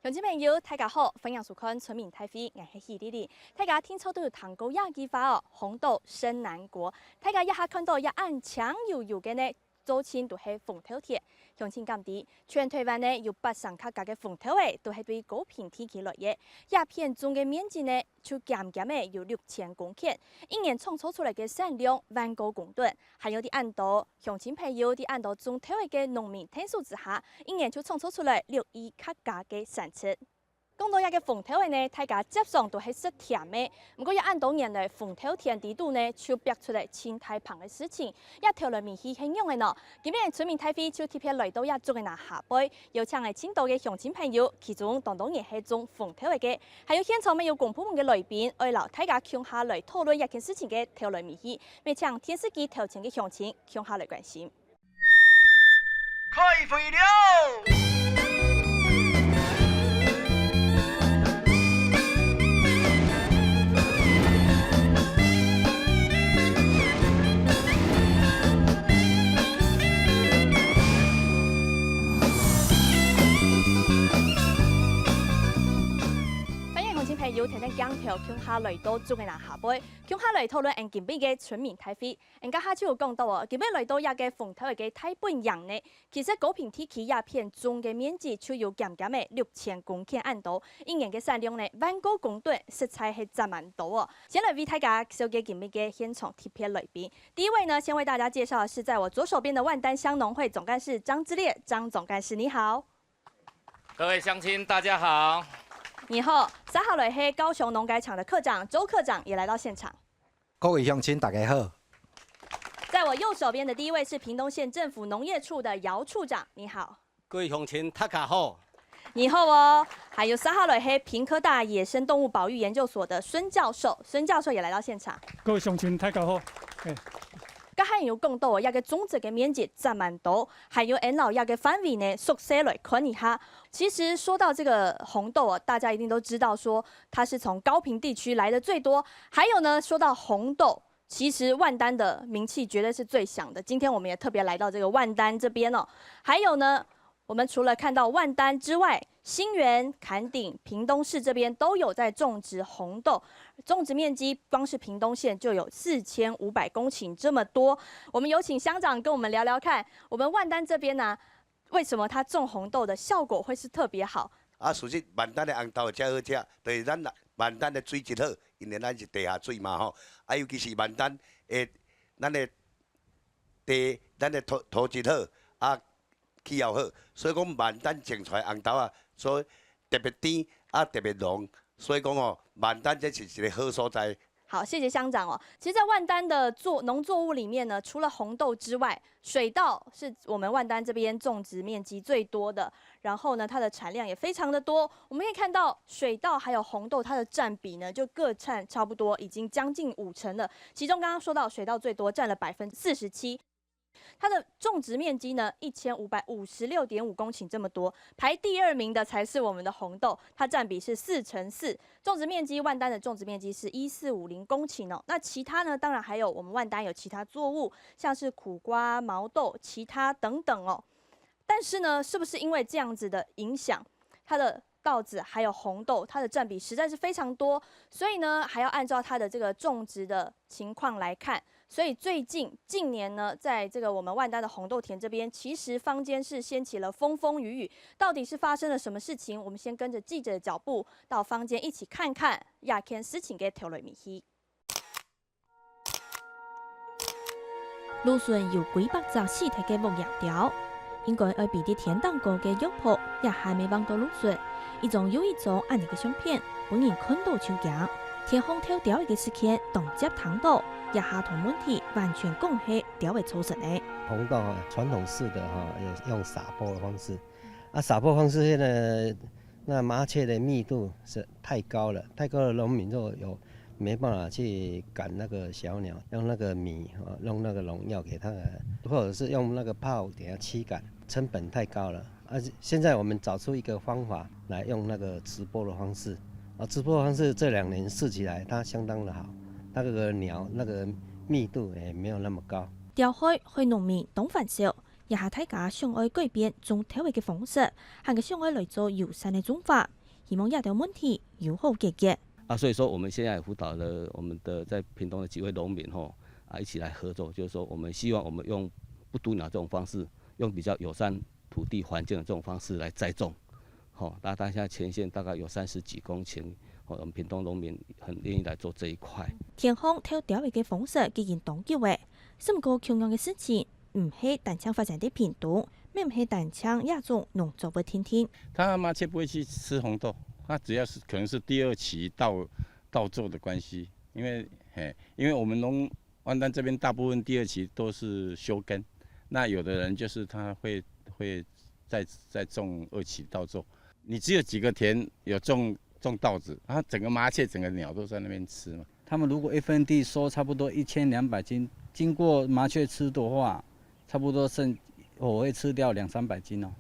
乡亲朋友，大家好，欢迎收看《村民太妃》，我是喜丽丽。大家听说到糖糕亚计划哦，红豆生南国。大家一下看到一按强悠悠的呢，做亲都是风头铁。乡亲感知，全台湾呢有800客家的风头诶，都是对高频天气来的。鸦片种的面积呢，就减减的有6000公顷，一年创造出来的产量1高公吨。还有的按道乡亲朋友的按道种头的农民天数之下，一年就创造出来6亿客家的产出。讲到一个风头的呢，大家接上都是食甜的。不过要按当年的风头甜地度呢，就逼出来青太旁的事情，也跳来面是很用的呢。今日村民太妃就特别来到亚洲的那下杯，有请来青岛的乡亲朋友，其中当然是种风头的，还有现场没有公部门的来宾，为了大家共下来讨论一件事情的跳来面是，要请电视机头前的乡亲共下来关心。开会了！有天天讲条，共下来到做个那下杯，共下来讨论今日嘅村民太妃。家下就有讲到哦，今日来到一个风头嘅太本人呢，其实高频天气鸦片种嘅面积就有减减嘅6000公顷按度，一年嘅产量呢1高公吨，实在是10万多哦。先来为大家小给今日嘅现场特别来宾。第一位呢，先为大家介绍的是在我左手边的万丹乡农会总干事张之烈，张总干事你好。各位乡亲大家好。你好，3号来是高雄农改场的科长周科长也来到现场。各位乡亲大家好。在我右手边的第一位是屏东县政府农业处的姚处长，你好。各位乡亲大家好。你好哦。还有3号来是屏科大野生动物保育研究所的孙教授，孙教授也来到现场。各位乡亲大家好。刚才有讲到哦，一个种植的面积10万多，还有按照一个范围呢缩小来看一下。其实说到这个红豆哦，大家一定都知道说它是从高屏地区来的最多。还有呢，说到红豆，其实万丹的名气绝对是最响的。今天我们也特别来到这个万丹这边哦。还有呢，我们除了看到万丹之外，新园、坎顶、屏东市这边都有在种植红豆，种植面积光是屏东县就有4500公顷这么多。我们有请乡长跟我们聊聊看，我们万丹这边呢，为什么它种红豆的效果会是特别好？事实万丹的红豆才好食，就是咱万丹的水质好，因为咱是地下水嘛吼。尤其是万丹的咱的土质好，气候好，所以讲万丹种出来红豆所以特别甜特别浓，所以讲万丹这是一个好所在。好，谢谢乡长哦。其实，在万丹的农作物里面呢，除了红豆之外，水稻是我们万丹这边种植面积最多的，然后呢，它的产量也非常的多。我们可以看到，水稻还有红豆它的占比呢，就各占差不多，已经将近50%了。其中刚刚说到水稻最多，占了47%。它的种植面积呢，1556.5公顷这么多，排第2名的才是我们的红豆，它占比是4%。种植面积，万丹的种植面积是1450公顷哦。那其他呢，当然还有我们万丹有其他作物，像是苦瓜、毛豆、其他等等哦。但是呢，是不是因为这样子的影响，它的稻子还有红豆，它的占比实在是非常多，所以呢，还要按照它的这个种植的情况来看。所以近年呢，在这个我们万丹的红豆田这边，其实坊间是掀起了风风雨雨。到底是发生了什么事情？我们先跟着记者的脚步到坊间一起看看亚天事情嘅条类面去。芦笋有几百只细体嘅木叶条，应该要比啲田当高嘅药铺也还没望到芦笋，一种又一种按你嘅相片，本人看到手痒。天空跳雕嘅事件，动接糖豆。也下同问题完全讲系调会抽成的。红豆传统式的也用撒播的方式，撒播方式现在那麻雀的密度是太高了，太高了，农民就没办法去赶那个小鸟，用那个米用那个农药给它，或者是用那个炮给它驱赶，成本太高了。现在我们找出一个方法来用那个直播的方式，直播的方式这2年试起来它相当的好。那个鸟那个密度也没有那么高。调开农民董繁少，也下大家想要改变种体育嘅方式，还个想要来做友善嘅种法，希望亚条问题友好解决。所以说我们现在辅导了我们的在屏东的几位农民一起来合作，就是说我们希望我们用不毒鸟这种方式，用比较友善土地环境的这种方式来栽种。大概现在前线大概有30几公顷，我们屏东农民很愿意来做这一块。天方挑钓鱼嘅方式既然当久嘅，甚过同样嘅事情，唔系单枪发展的屏东，咩唔系单枪亚种农作物天天。它麻雀不会去吃红豆，它只要是可能是第2期稻作的关系，因为我们万丹这边大部分第2期都是休耕，那有的人就是他会再种2期稻作。你只有几个田有种稻子，然后整个麻雀、整个鸟都在那边吃嘛。他们如果1分地收差不多1200斤，经过麻雀吃的话，差不多我会吃掉200-300斤哦。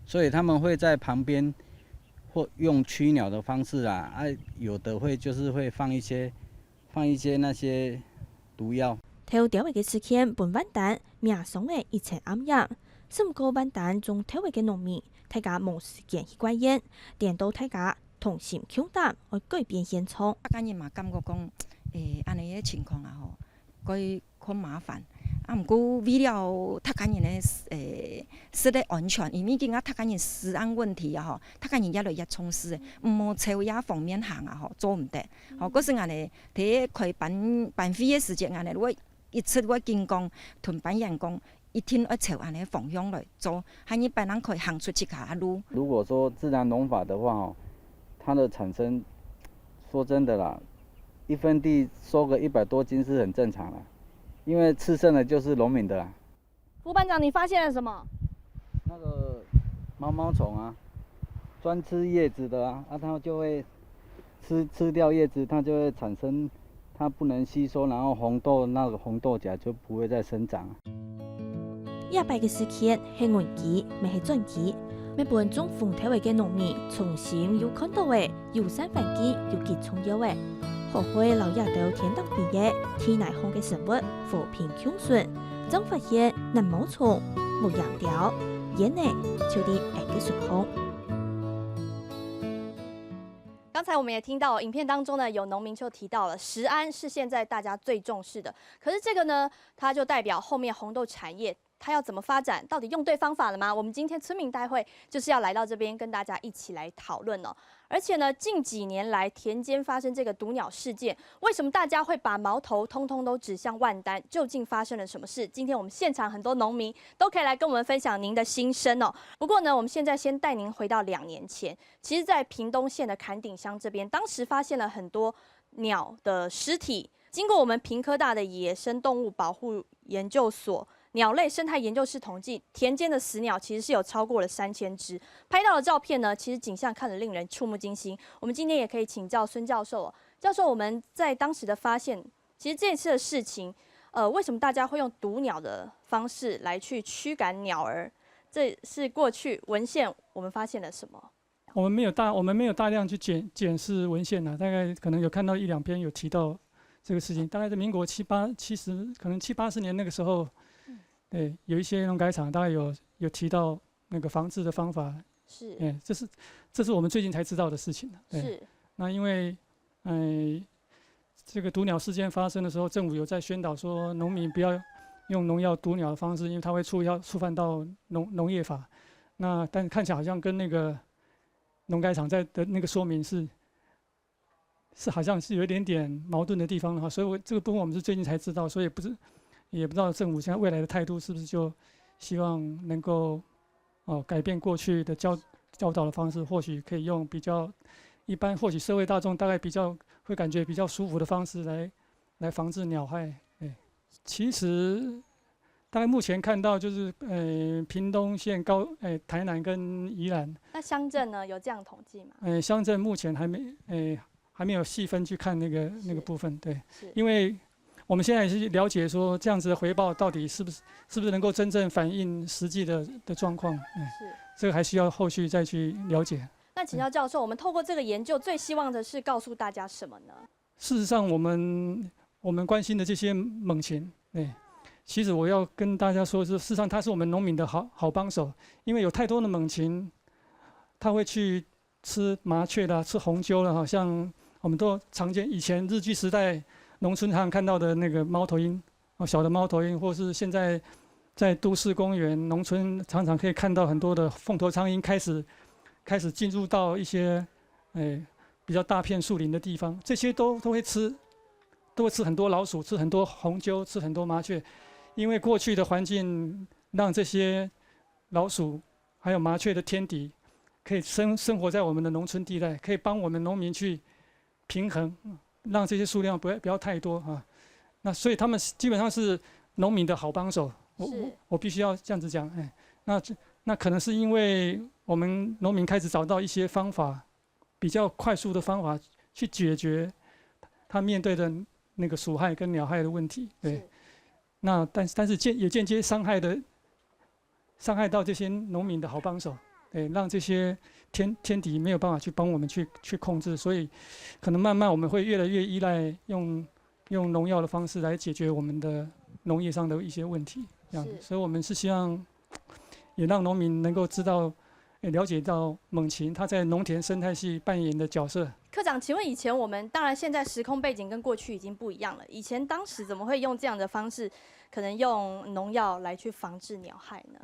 所以他们会在旁边或用驱鸟的方式有的就是会放一些那些毒药。挑钓鱼嘅事件本万丹命上嘅一层暗影，甚过万丹种挑鱼嘅农民，大家无时间去怪烟，电到大家同心抗胆去改变现状。大家人嘛感觉讲，安尼个情况可麻烦。毋过为了他家人的室内安全，因为已经他家人治安问题他家人也来也从事，无朝也方面行做唔得。嗰时安尼，伫开办会的时间安尼，我一出我经讲屯班员工一天要朝安尼方向来做，还你别人可以行出去下路。如果说自然农法的话它的产生，说真的啦，1分地收个100多斤是很正常啦。因为吃剩的就是农民的啦。副班长，你发现了什么？那个毛虫专吃叶子的它就会吃掉叶子，它就会产生它不能吸收，然后那个红豆荚就不会再生长。亚白嘅事件系危机，咪系转机。每本种风体育嘅农民，重新有看到嘅友善环境有几重要嘅。学会留亚到天当毕业，天内空嘅生活和平共顺，总发现嫩毛虫、木羊条、烟呢，就啲爱嘅顺风。刚才我们也听到影片当中呢，有农民就提到了食安是现在大家最重视的，可是这个呢，它就代表后面红豆产业它要怎么发展，到底用对方法了吗？我们今天村民大会就是要来到这边跟大家一起来讨论哦。而且呢，近几年来田间发生这个毒鸟事件，为什么大家会把矛头通通都指向万丹？究竟发生了什么事？今天我们现场很多农民都可以来跟我们分享您的心声哦。不过呢，我们现在先带您回到2年前，其实在屏东县的坎顶乡这边，当时发现了很多鸟的尸体。经过我们屏科大的野生动物保护研究所鸟类生态研究室统计，田间的死鸟其实是有超过了3000只。拍到的照片呢，其实景象看得令人触目惊心。我们今天也可以请教孙教授，教授，我们在当时的发现，其实这次的事情，为什么大家会用毒鸟的方式来去驱赶鸟儿？这是过去文献我们发现了什么？我们没有大量去检视文献大概可能有看到1、2篇有提到这个事情。大概在民国70可能70、80年那个时候。对，有一些农改场大概有提到那个防治的方法，是，这是我们最近才知道的事情。对，是。那因为，这个毒鸟事件发生的时候，政府有在宣导说，农民不要用农药毒鸟的方式，因为它会触犯到农业法。但看起来好像跟那个农改场的那个说明是好像是有一点矛盾的地方哈，所以这个部分我们是最近才知道，所以也不知道政府现在未来的态度是不是就希望能够改变过去的教导的方式，或许可以用比较一般，或许社会大众大概会感觉比较舒服的方式来防治鸟害。其实大概目前看到就是屏东县台南跟宜兰。那乡镇呢有这样统计吗？乡镇目前还没有细分去看那个部分，对，因为。我们现在也是了解说，这样子的回报到底是不是能够真正反映实际的状况？是，这个还需要后续再去了解。那请教教授，我们透过这个研究，最希望的是告诉大家什么呢？事实上，我们关心的这些猛禽，其实我要跟大家说的是，事实上它是我们农民的好帮手，因为有太多的猛禽，它会去吃麻雀啦、吃红鸠啦，好像我们都常见。以前日据时代农村常看到的那个猫头鹰，小的猫头鹰，或是现在在都市公园、农村常常可以看到很多的凤头苍鹰开始进入到一些比较大片树林的地方，这些都会吃很多老鼠，吃很多红鸠，吃很多麻雀。因为过去的环境让这些老鼠还有麻雀的天敌可以生活在我们的农村地带，可以帮我们农民去平衡，让这些数量不要太多啊。那所以他们基本上是农民的好帮手，我必须要这样子讲。那可能是因为我们农民开始找到一些方法，比较快速的方法去解决他面对的那个鼠害跟鸟害的问题。对。那但是也间接伤害到这些农民的好帮手，对，让这些天敌没有办法去帮我们去控制，所以可能慢慢我们会越来越依赖用农药的方式来解决我们的农业上的一些问题，这样子。所以我们是希望也让农民能够知道，了解到猛禽它在农田生态系扮演的角色。科长，请问以前我们当然现在时空背景跟过去已经不一样了，以前当时怎么会用这样的方式，可能用农药来去防治鸟害呢？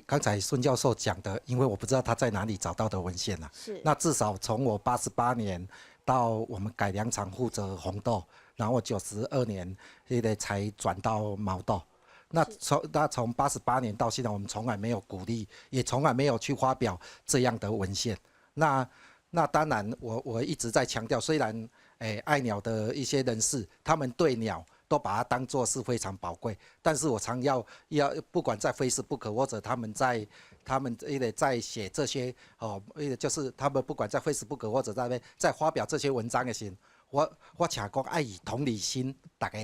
刚才孙教授讲的，因为我不知道他在哪里找到的文献啊。是。那至少从我88年到我们改良场负责红豆，然后92年才转到毛豆。那从88年到现在，我们从来没有鼓励，也从来没有去发表这样的文献。那当然我一直在强调，虽然爱鸟的一些人士，他们对鸟都把它当作是非常宝贵，但是我常要不管在 Facebook 或者他们在写这些就是他们不管在 Facebook 或者在发表这些文章的时候，我请讲爱以同理心，大家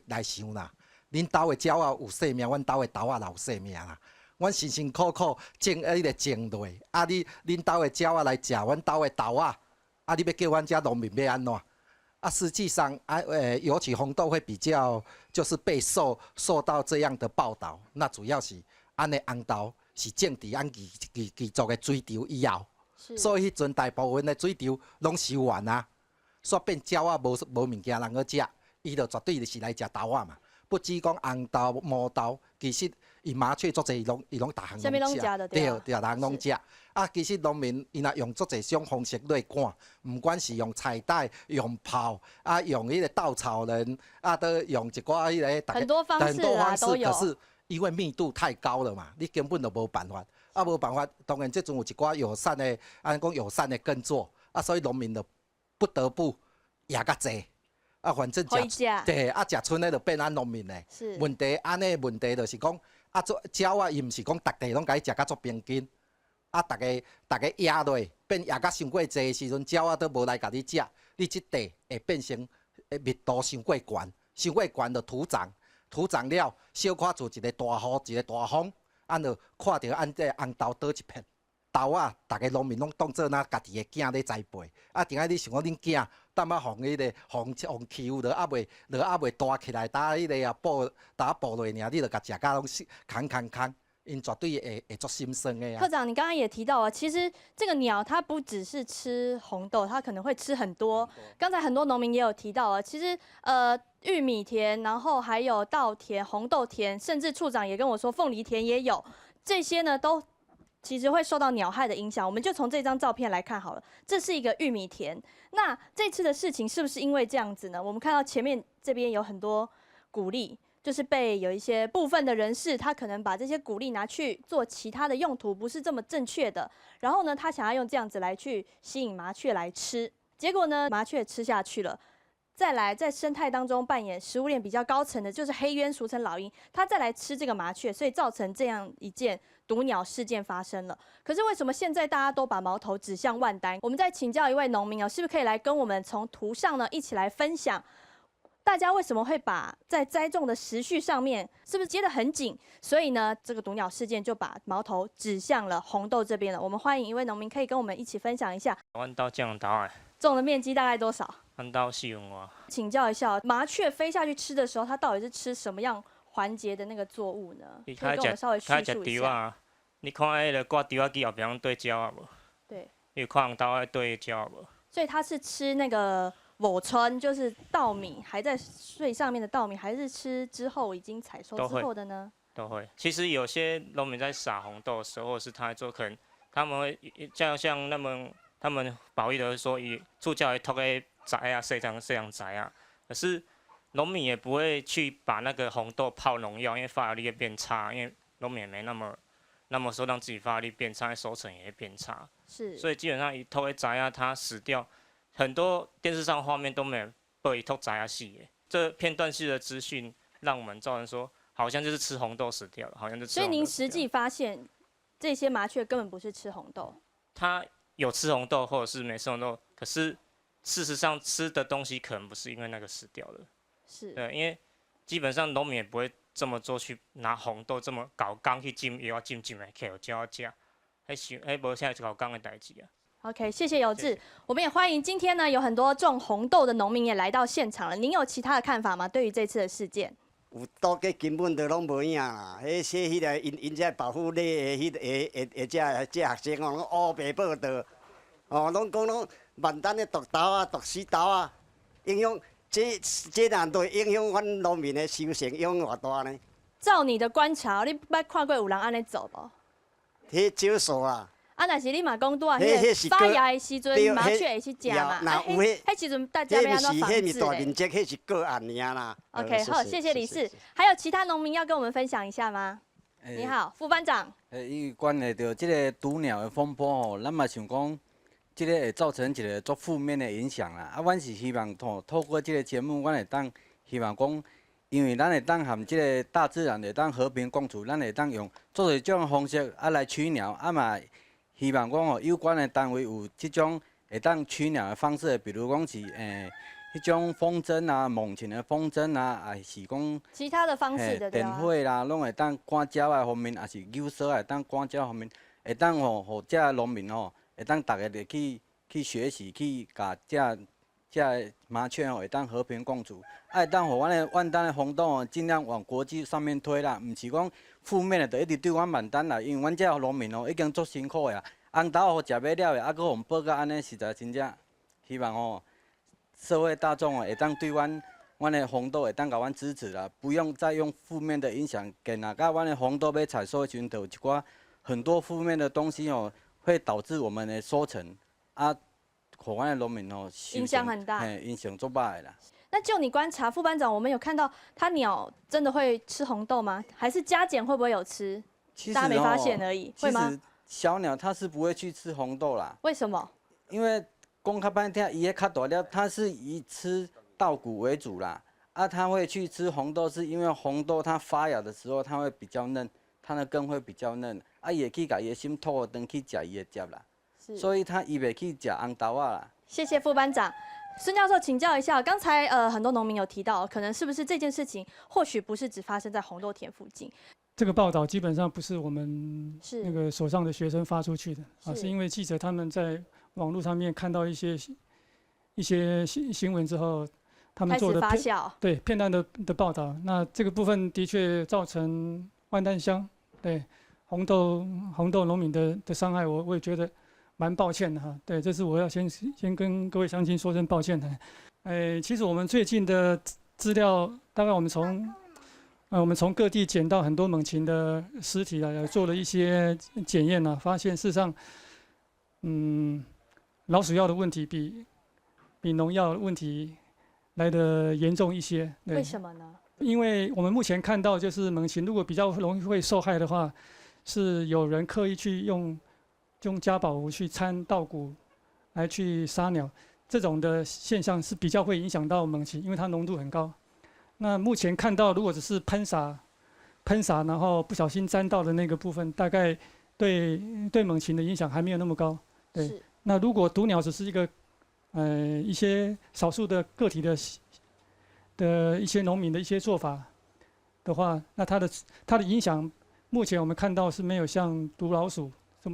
来想啦。恁兜的鸟仔有性命，阮兜的豆仔也有性命啦。阮辛辛苦苦种种落，恁兜的鸟仔来食阮兜的豆仔，你要叫阮遮农民要安怎？实际上尤其红豆会比较就是被受到这样的报道，那主要是安的红豆是种伫安基族的水稻以后，所以迄阵大部分的水稻拢收完啊，煞变鸟仔无物件通去食，伊就绝对就是来食豆仔嘛。不只讲红豆、毛豆，其实伊麻雀足侪伊拢逐项拢食，对，逐项拢食。其实农民伊若用足侪种方式来赶，唔管是用彩带、用炮，用迄个稻草人，都用一寡迄个很多方式都有。可是因为密度太高了嘛，你根本就无办法。无办法，当然这阵有一寡友善的，按讲友善的耕作，所以农民就不得不野较济。反正对，食剩的就变咱农民嘞。问题安尼问题就是讲，鸟仔伊毋是讲逐地拢甲伊食甲足平均，逐个野落变野甲伤过济的时阵，鸟仔都无来甲你食，你即地会变成密度伤过悬，伤过悬就土长了，小可做一个大雨一个大风，就看到这红豆倒一片。豆仔，逐个农民拢当做家己的囝咧栽培，定仔你想讲恁囝，等啊互迄个互欺负，就还袂大起来，打迄个抱落尔，你就甲食甲拢空，因绝对会足心酸的。科长，你刚刚也提到啊，其实这个鸟它不只是吃红豆，它可能会吃很多。刚才很多农民也有提到啊，其实玉米田，然后还有稻田、红豆田，甚至处长也跟我说凤梨田也有，这些呢都其实会受到鸟害的影响。我们就从这张照片来看好了，这是一个玉米田。那这次的事情是不是因为这样子呢？我们看到前面这边有很多谷粒，就是被有一些部分的人士，他可能把这些谷粒拿去做其他的用途，不是这么正确的。然后呢，他想要用这样子来去吸引麻雀来吃，结果呢，麻雀吃下去了。再来，在生态当中扮演食物链比较高层的，就是黑鸢，俗称老鹰，它再来吃这个麻雀，所以造成这样一件毒鸟事件发生了。可是为什么现在大家都把矛头指向万丹？我们再请教一位农民哦，是不是可以来跟我们从图上呢一起来分享，大家为什么会把在栽种的时序上面是不是接得很紧？所以呢，这个毒鸟事件就把矛头指向了红豆这边了。我们欢迎一位农民，可以跟我们一起分享一下。阮兜种豆啊，种的面积大概多少？按到4分外。请教一下，麻雀飞下去吃的时候，它到底是吃什么样环节的那个作物呢？可以跟我们稍微叙述一下。啊，你看迄个挂稻仔机后边对鸟啊无？对。有看稻仔对鸟啊无？所以它是吃那个秣春，就是稻米还在穗上面的稻米，还是吃之后已经采收之后的呢？都会。其实有些农民在撒红豆的时候，或是他在做，可能他们会像他们保育的会说，以助教会拖个宅啊，这样宅啊。可是农民也不会去把那个红豆泡农药，因为发芽率会变差，因为农民也没那么说让自己发芽率变差，收成也会变差。是。所以基本上以拖个宅啊，它死掉，很多电视上画面都没有被拖宅啊死的。这片段式的资讯，让我们造成说，好像就是吃红豆死掉了，好像就吃。所以您实际发现，这些麻雀根本不是吃红豆。它有吃红豆，或者是没吃红豆，可是事实上吃的东西可能不是因为那个死掉了。是。对，因为基本上农民也不会这么做，去拿红豆这么搞缸去浸，又要浸来给有叫吃，无现在搞缸的代志啊。OK， 谢谢有志。我们也欢迎今天呢有很多种红豆的农民也来到现场了。您有其他的看法吗？对于这次的事件？有倒计根本就拢无影啦。写迄个因遮保护类的这学生哦，拢乌白报道，哦，拢讲拢万丹的毒豆啊、毒死豆啊，影响这难对影响阮农民的收成，影响偌大呢？照你的观察，你捌看过有人安尼做无？迄少数啦。啊，若是你嘛讲拄啊，迄个发芽的时阵，麻雀会去食嘛？啊，迄时阵大家要安怎防治嘞？迄是大面积，迄是个案尔啦。OK， 好，谢谢理事。还有其他农民要跟我们分享一下吗？你好，副班长。伊关系到即个毒鸟的风波吼，咱嘛想讲，即个会造成一个足负面的影响啦。啊，阮是希望透过即个节目，阮会当希望讲，因为咱会当含即个大自然会当和平共处，咱会当用做一种方式啊来取鸟，啊嘛。希望讲吼，有关的单位有即种会当取鸟的方式，比如讲是迄种风筝啊、猛禽的风筝啊，还是讲其他的方式的电火啦，拢会当赶鸟的方面，还是诱蛇会当赶鸟方面，会当吼，互遮农民吼，会当大家来去学习，去甲遮麻雀吼，会当和平共处，会当互阮的万丹的红豆哦，尽量往国际上面推啦，毋是讲。负面的，就一直对阮万丹啦，因为阮遮农民哦已经足辛苦的啊，红豆互食袂了的，啊，佫互报到安尼，实在真正希望吼社会大众哦会当对阮的红豆会当甲阮支持啦，不用再用负面的影响，给哪甲阮的红豆要采收的时阵，就有一寡很多负面的东西哦，会导致我们的收成啊，互阮的农民哦影响很大，影响足歹啦。那就你观察，副班长，我们有看到它鸟真的会吃红豆吗？还是家剪会不会有吃？大家没发现而已，会吗？其实小鸟它是不会去吃红豆啦。为什么？因为讲较歹听，伊个较大粒，它是以吃稻谷为主啦。啊，它会去吃红豆，是因为红豆它发芽的时候它会比较嫩，它的根会比较嫩，啊，伊会去甲伊的心吐登去食伊的汁啦。所以它伊袂去食红豆啊啦。谢谢副班长。孙教授，请教一下，刚才很多农民有提到，可能是不是这件事情或许不是只发生在红豆田附近？这个报道基本上不是我们那个手上的学生发出去的啊，是因为记者他们在网络上面看到一些新闻之后，他们做的片段的报道。那这个部分的确造成万丹乡对红豆农民的伤害，我也觉得。蛮抱歉的哈，对，这是我要先跟各位乡亲说声抱歉的。其实我们最近的资料，大概我们从各地捡到很多猛禽的尸体啊，做了一些检验啊，发现事实上，老鼠药的问题比农药的问题来得严重一些。为什么呢？因为我们目前看到，就是猛禽如果比较容易会受害的话，是有人刻意去用家宝壶去掺稻谷来去杀鸟，这种的现象是比较会影响到猛禽，因为它浓度很高。那目前看到，如果只是喷洒，然后不小心沾到的那个部分，大概对猛禽的影响还没有那么高。对，那如果毒鸟只是一个一些少数的个体的一些农民的一些做法的话，那它的影响，目前我们看到是没有像毒老鼠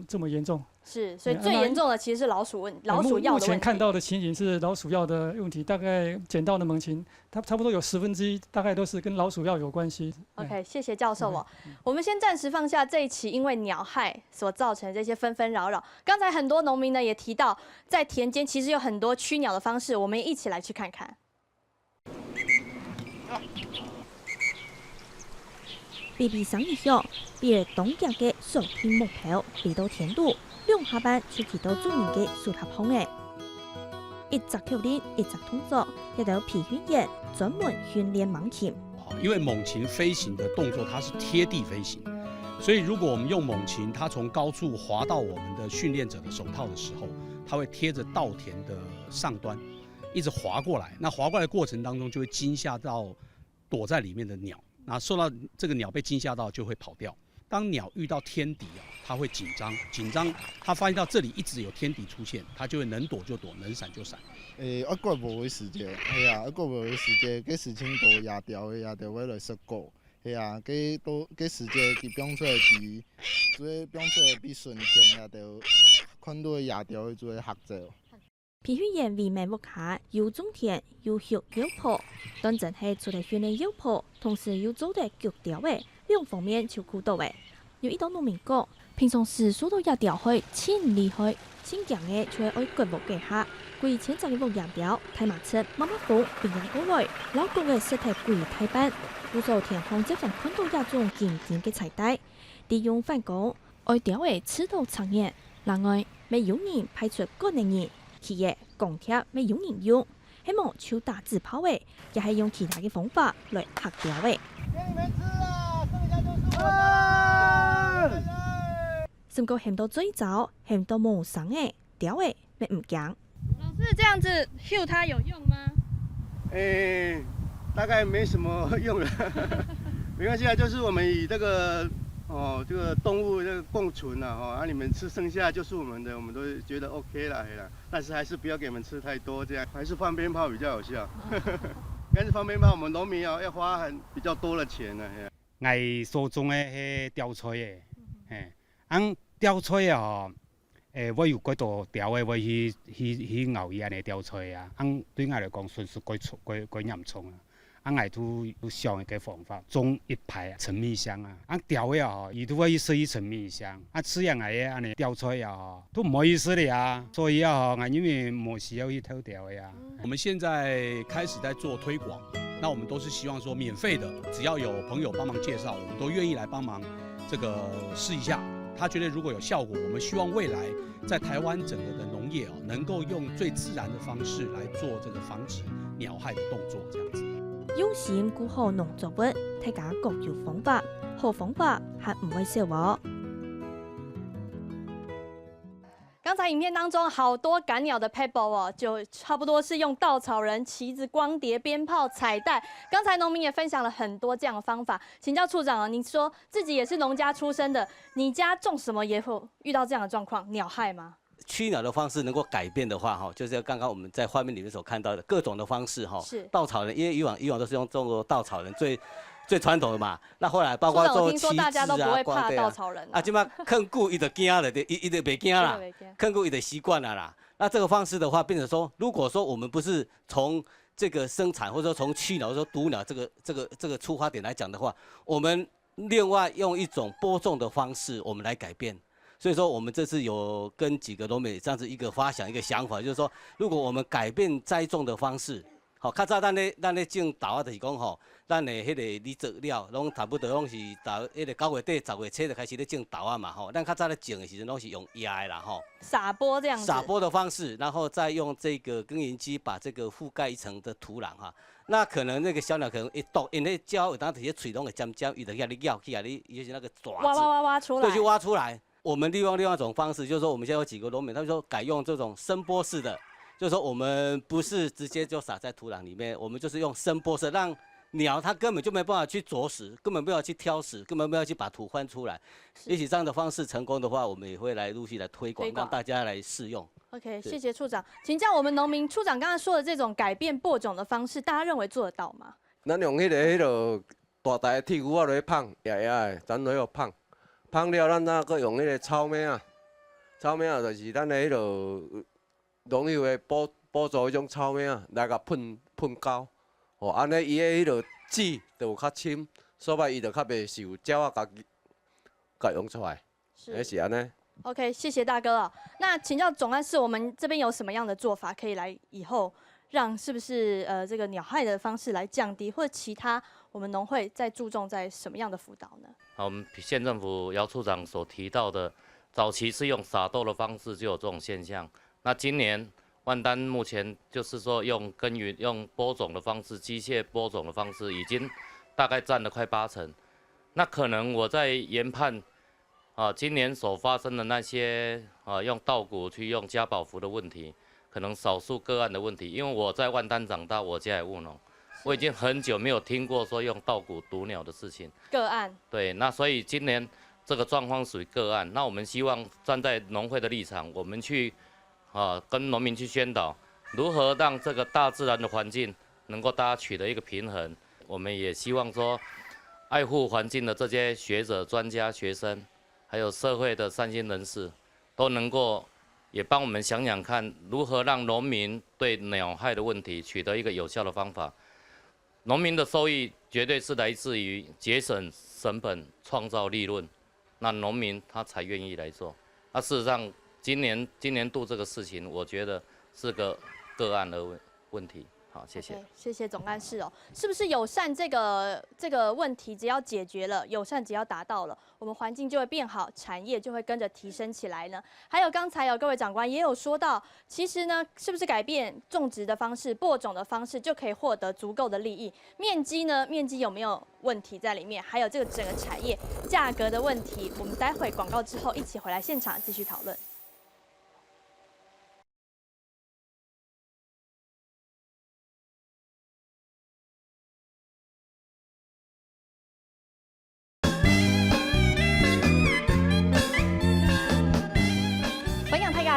这么严重。是，所以最严重的其实是老鼠药的问题。目前看到的情形是老鼠药的问题，大概捡到的猛禽，它差不多有1/10大概都是跟老鼠药有关系。OK， 谢谢教授哦。我们先暂时放下这一期因为鸟害所造成的这些纷纷扰扰。刚才很多农民呢也提到，在田间其实有很多驱鸟的方式，我们一起来去看看。北鼻山以向，比如东角嘅上天木头嚟到田度，两下班就去到著名嘅树塔棚嘅。一隻口令，一隻動作，一條皮訓員專門訓練猛禽。因为猛禽飞行的动作它是贴地飞行，所以如果我们用猛禽，它从高处滑到我们的训练者的手套的时候，它会贴着稻田的上端，一直滑过来。那滑过来的过程当中，就会惊吓到躲在里面的鸟。那受到这个鸟被惊吓到就会跑掉。当鸟遇到天敌啊，它会紧张，它发现到这里一直有天敌出现，它就会能躲就躲，能闪就闪。我过无时间，系啊，我过无时间，计事情都压掉，压掉我来说过，系啊，计时间佢变出来比，所以变出来比顺天压掉，看到压掉去做学者。皮训员为民屋下又種田又學又抱，當真係除了訓練又抱，同時又做得腳調嘅，兩方面照顧到嘅。有一道農民講，平常時數到一調去，千厲害，先強嘅卻愛腳木嘅下，貴千隻嘅木羊調，睇馬出慢慢放，並人過來，老公嘅實體貴太板，無數田方接近看到一種經典嘅彩帶，利用反講，愛調嘅刺到長年，另外未有人派出個人員。企業鋼鐵未有人用，希望超大自跑嘅，也係用其他嘅方法來嚇掉嘅。甚至嫌到最早，嫌到冇生嘅，掉嘅咪唔驚。老師這樣子 Q 它有用嗎？大概沒什麼用了，沒關係啊，就是我們以這個。這個動物這個共存啊，你們吃剩下就是我們的，我們都覺得 OK 啦，但是還是不要給你們吃太多，這樣還是放鞭炮比較有效。但是放鞭炮，我們農民要花比較多的錢啊。我所種的係吊菜嘅，吊菜啊，我有幾多吊嘅，我去熬伊安尼吊菜啊，對我來講算是幾嚴重啊。我都有想一個方法，種一排陳米香啊，吊嘅啊，伊都可以設一陳米香，吃樣嘅安尼吊出來啊，都唔好意思的呀，所以啊，我因為冇需要去偷吊的呀。我們現在開始在做推廣，那我們都是希望說免費的，只要有朋友幫忙介紹，我們都願意來幫忙這個試一下。他覺得如果有效果，我們希望未來在台灣整個的農業啊，能夠用最自然的方式來做這個防止鳥害的動作，這樣子。用心顧好農作物，大家各有方法，好方法係唔會少喎。剛才影片當中好多趕鳥的 pebble 哦，就差不多是用稻草人、旗子、光碟、鞭炮、彩帶。剛才農民也分享了很多這樣的方法，請教處長啊，你說自己也是農家出身的，你家種什麼也會遇到這樣的狀況，鳥害嗎？驅鳥的方式能夠改變的話，就是剛剛我們在畫面裡面所看到的各種的方式，是稻草人，因為以往都是用做稻草人最傳統的嘛。那後來包括做旗幟啊、光碟啊，基本上看久伊就驚了，伊就袂驚啦，看久伊就習慣了啦。那這個方式的話，變成說，如果說我們不是從這個生產或者說從驅鳥或者說毒鳥這個出發點來講的話，我們另外用一種播種的方式，我們來改變。所以說，我們這次有跟幾個農民這樣子一個發想一個想法，就是說，如果我們改變栽種的方式，較早咱咧種豆啊，就是講吼，咱的迄個鋰作料，攏差不多攏是到迄個9月底10月初就開始咧種豆啊嘛吼，咱較早咧種的時陣攏是用壓的啦吼，撒播這樣子，撒播的方式，然後再用這個耕耘機把這個覆蓋一層的土壤哈，那可能那個小鳥可能一動，因為鳥有當時些喙攏會尖尖，伊就遐咧咬起來，你就是那個爪子，挖出來，對，就挖出來。我們利用另外一種方式，就是說我們現在有幾個農民，他們說改用這種聲波式的，就是說我們不是直接就撒在土壤裡面，我們就是用聲波式，讓鳥它根本就沒辦法去啄食，根本不要去挑食，根本不要去把土翻出來。也許這樣的方式成功的話，我們也會來陸續來推廣，讓大家來試用。OK， 謝謝處長。請教我們農民，處長剛才說的這種改變播種的方式，大家認為做得到嗎？咱用迄個大台鐵牛仔落去放，咱落去放。放了，咱再擱用迄個草莓啊，草莓啊，就是咱的迄落农业的补助迄种草莓啊，来甲喷高，哦，安尼伊的迄落籽就有较深，所以伊就较袂受鸟啊甲用出来，迄是安尼。OK， 谢谢大哥啊。那请教总干事，我们这边有什么样的做法可以来以后让是不是这个鸟害的方式来降低，或者其他我们农会在注重在什么样的辅导呢？好，我们县政府姚处长所提到的，早期是用撒豆的方式就有这种现象。那今年万丹目前就是说用耕耘、用播种的方式，机械播种的方式，已经大概占了快80%。那可能我在研判。今年所发生的那些用稻谷去用加保福的问题，可能少数个案的问题。因为我在万丹长大，我家也务农，我已经很久没有听过说用稻谷毒鸟的事情。个案。对，那所以今年这个状况属于个案。那我们希望站在农会的立场，我们去跟农民去宣导，如何让这个大自然的环境能够大家取得一个平衡。我们也希望说，爱护环境的这些学者、专家、学生。还有社会的善心人士，都能够也帮我们想想看，如何让农民对鸟害的问题取得一个有效的方法。农民的收益绝对是来自于节省成本、创造利润，那农民他才愿意来做。那事实上，今年度这个事情，我觉得是个案的问题。好，谢谢。谢谢总干事哦。是不是友善这个问题，只要解决了，友善只要达到了，我们环境就会变好，产业就会跟着提升起来呢？还有刚才有各位长官也有说到，其实呢，是不是改变种植的方式、播种的方式，就可以获得足够的利益？面积呢？面积有没有问题在里面？还有这个整个产业价格的问题，我们待会广告之后一起回来现场继续讨论。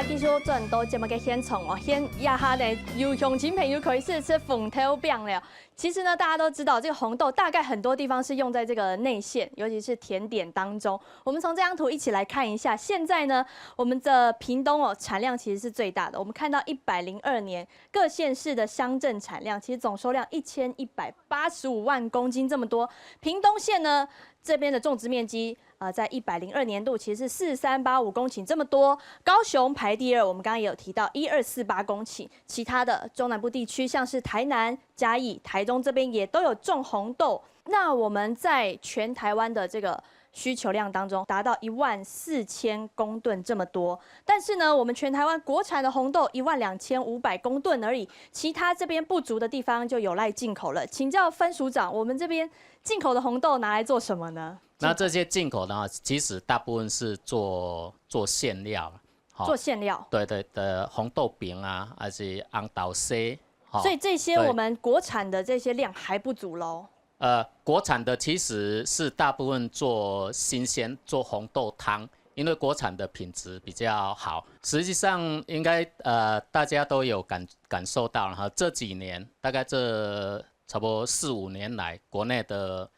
继续转到节目嘅现场哦，现亚下呢有乡亲朋友可以试吃凤头饼了。其实呢，大家都知道这个红豆大概很多地方是用在这个内馅，尤其是甜点当中。我们从这张图一起来看一下，现在呢，我们的屏东哦产量其实是最大的。我们看到102年各县市的乡镇产量，其实总收量1185万公斤这么多。屏东县呢这边的种植面积。在102年度其实是4385公顷这么多，高雄排第2，我们刚刚也有提到1248公顷，其他的中南部地区像是台南、嘉义、台中这边也都有种红豆。那我们在全台湾的这个需求量当中达到14000公吨这么多，但是呢，我们全台湾国产的红豆12500公吨而已，其他这边不足的地方就有赖进口了。请教分署长，我们这边进口的红豆拿来做什么呢？那这些进口呢，其实大部分是做馅料，做馅料，对的红豆饼啊，还是红豆丝，所以这些我们国产的这些量还不足喽。国产的其实是大部分做新鲜，做红豆汤，因为国产的品质比较好。实际上应该大家都有感受到了哈，这几年大概这差不多4、5年来，国内的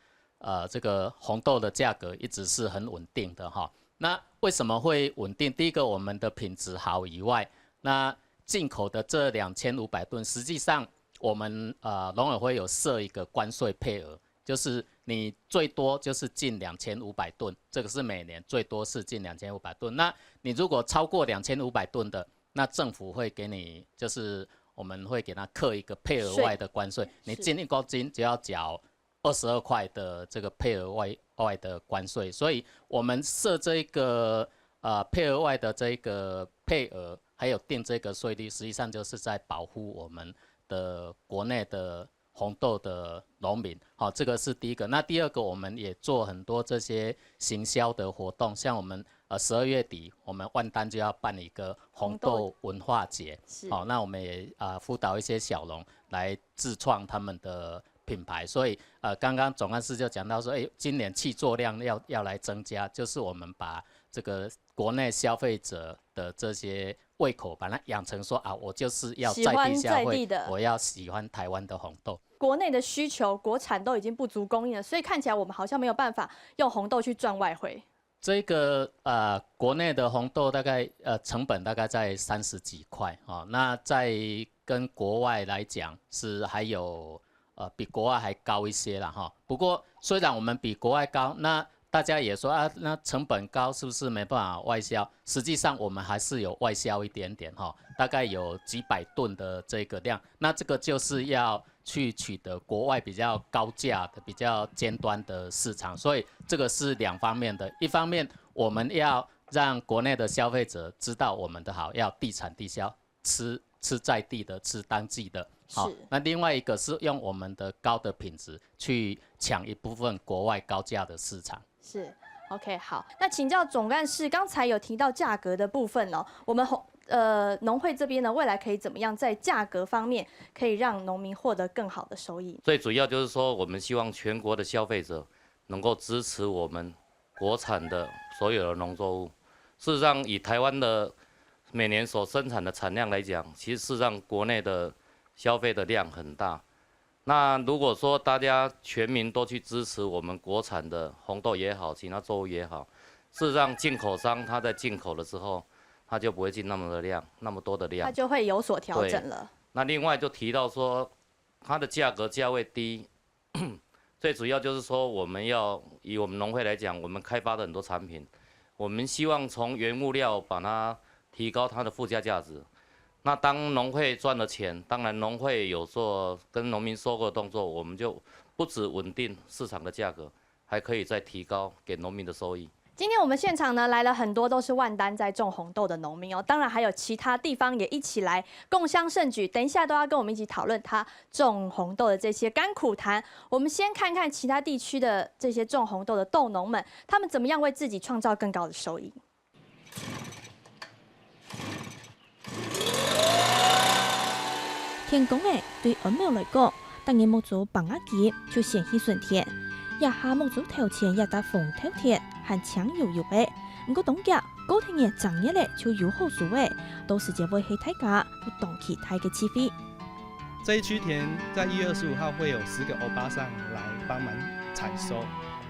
这个红豆的价格一直是很稳定的哈。那为什么会稳定？第一个，我们的品质好以外，那进口的这2500吨，实际上我们农委会有设一个关税配额，就是你最多就是进2500吨，这个是每年最多是进2500吨。那你如果超过2500吨的，那政府会给你，就是我们会给他课一个配额外的关税，你进1公斤就要缴22块的这个配额外的关税，所以我们设这个配额外的这个配额，还有定这个税率，实际上就是在保护我们的国内的红豆的农民。好，这个是第一个。那第二个，我们也做很多这些行销的活动，像我们12月底，我们万丹就要办一个红豆文化节。好，那我们也辅导一些小农来自创他们的品牌，所以刚刚总干事就讲到说，今年契作量要来增加，就是我们把这个国内消费者的这些胃口，把它养成说我就是要在地消费，我要喜欢台湾的红豆。国内的需求，国产都已经不足供应了，所以看起来我们好像没有办法用红豆去赚外汇。这个国内的红豆大概成本大概在30几块哦，那在跟国外来讲是还有比国外还高一些啦哈。不过虽然我们比国外高，那大家也说啊，那成本高是不是没办法外销？实际上我们还是有外销一点点哈，大概有几百吨的这个量。那这个就是要去取得国外比较高价的、比较尖端的市场，所以这个是2方面的。一方面我们要让国内的消费者知道我们的好，要地产地销，吃在地的，吃当季的。好，那另外一个是用我们的高的品质去抢一部分国外高价的市场。是 ，OK， 好。那请教总干事，刚才有提到价格的部分哦，我们农会这边呢，未来可以怎么样在价格方面可以让农民获得更好的收益？最主要就是说，我们希望全国的消费者能够支持我们国产的所有的农作物。事实上，以台湾的每年所生产的产量来讲，其实事实上国内的消费的量很大。那如果说大家全民都去支持我们国产的红豆也好，其他作物也好，事实上进口商他在进口的时候，他就不会进那么多的量，它就会有所调整了。那另外就提到说，它的价位低，最主要就是说我们要以我们农会来讲，我们开发的很多产品，我们希望从原物料把它提高它的附加价值。那当农会赚了钱，当然农会有做跟农民收购的动作，我们就不止稳定市场的价格，还可以再提高给农民的收益。今天我们现场呢来了很多都是万丹在种红豆的农民哦，当然还有其他地方也一起来共襄盛举。等一下都要跟我们一起讨论他种红豆的这些甘苦谈。我们先看看其他地区的这些种红豆的豆农们，他们怎么样为自己创造更高的收益。天公诶，对恩苗来讲，当然冇做绑阿吉就显起顺天，也下冇做头前也打风头天，还强有诶。不过冬假高天嘅正日咧就有好数诶，到时就会去大家不动其他嘅气氛。这一区田在1月25号会有10个欧巴桑来帮忙采收，